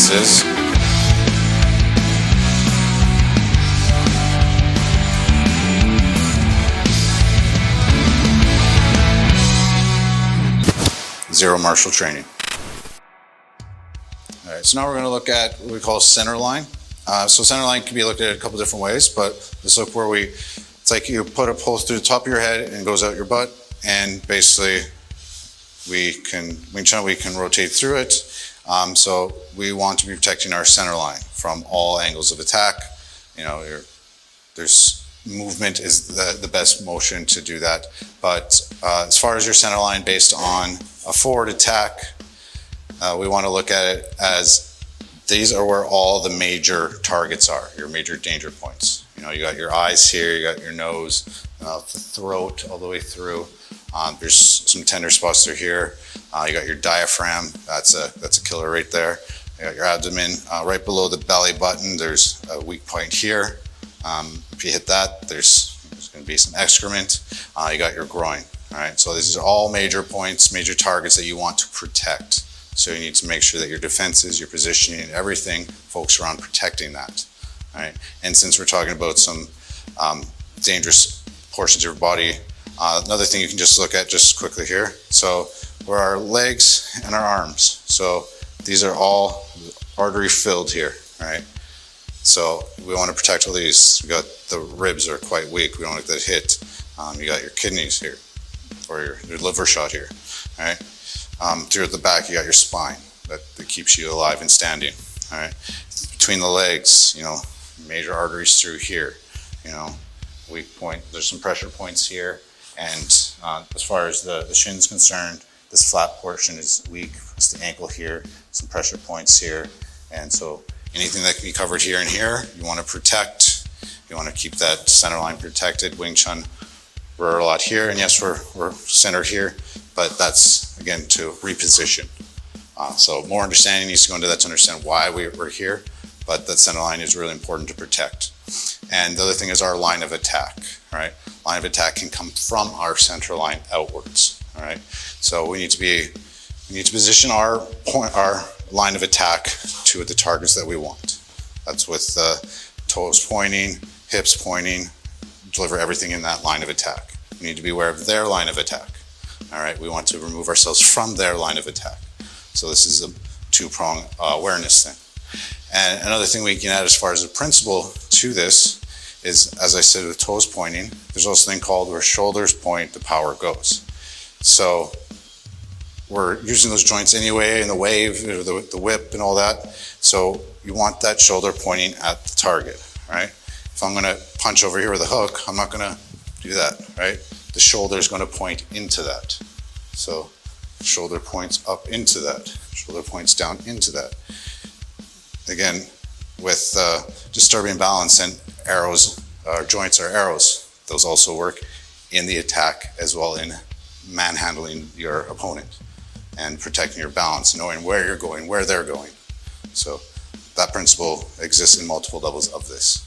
weaknesses. Zero martial training. All right, so now we're going to look at what we call center line. So center line can be looked at a couple different ways, but let's look where it's like you put a pole through the top of your head and goes out your butt, and basically we can rotate through it. So we want to be protecting our center line from all angles of attack. You know, there's movement is the best motion to do that. But as far as your center line based on a forward attack, we want to look at it as these are where all the major targets are, your major danger points. You know, you got your eyes here, you got your nose, the throat all the way through. There's some tender spots through here. You got your diaphragm, that's a killer right there. You got your abdomen, right below the belly button, there's a weak point here. If you hit that, there's going to be some excrement. You got your groin. All right, so these are all major points, major targets that you want to protect. So you need to make sure that your defenses, your positioning, and everything focus around protecting that. All right, and since we're talking about some dangerous portions of your body, another thing you can just look at just quickly here. So where our legs and our arms. So these are all artery filled here. All right. So we want to protect all these. We got the ribs are quite weak. We don't want to get that hit. You got your kidneys here, or your liver shot here. All right. Through at the back, you got your spine that keeps you alive and standing. All right. Between the legs, you know, major arteries through here. You know, weak point. There's some pressure points here. And as far as the shin's concerned, this flat portion is weak. It's the ankle here. Some pressure points here, and so. Anything that can be covered here and here, you want to protect. You want to keep that center line protected. Wing Chun, we're a lot here, and yes, we're centered here, but that's, again, to reposition. So more understanding needs to go into that to understand why we're here, but that center line is really important to protect. And the other thing is our line of attack, right? Line of attack can come from our center line outwards, all right? So we need to position our line of attack to the targets that we want. That's with toes pointing, hips pointing, deliver everything in that line of attack. We need to be aware of their line of attack. All right, we want to remove ourselves from their line of attack. So this is a two-prong awareness thing. And another thing we can add as far as a principle to this is, as I said with toes pointing, there's also a thing called where shoulders point, the power goes. So we're using those joints anyway in the wave, the whip and all that. So you want that shoulder pointing at the target, right? If I'm gonna punch over here with a hook, I'm not gonna do that, right? The shoulder is gonna point into that. So shoulder points up into that. Shoulder points down into that. Again, with disturbing balance and arrows, our joints are arrows. Those also work in the attack as well in manhandling your opponent and protecting your balance, knowing where you're going, where they're going. So that principle exists in multiple levels of this.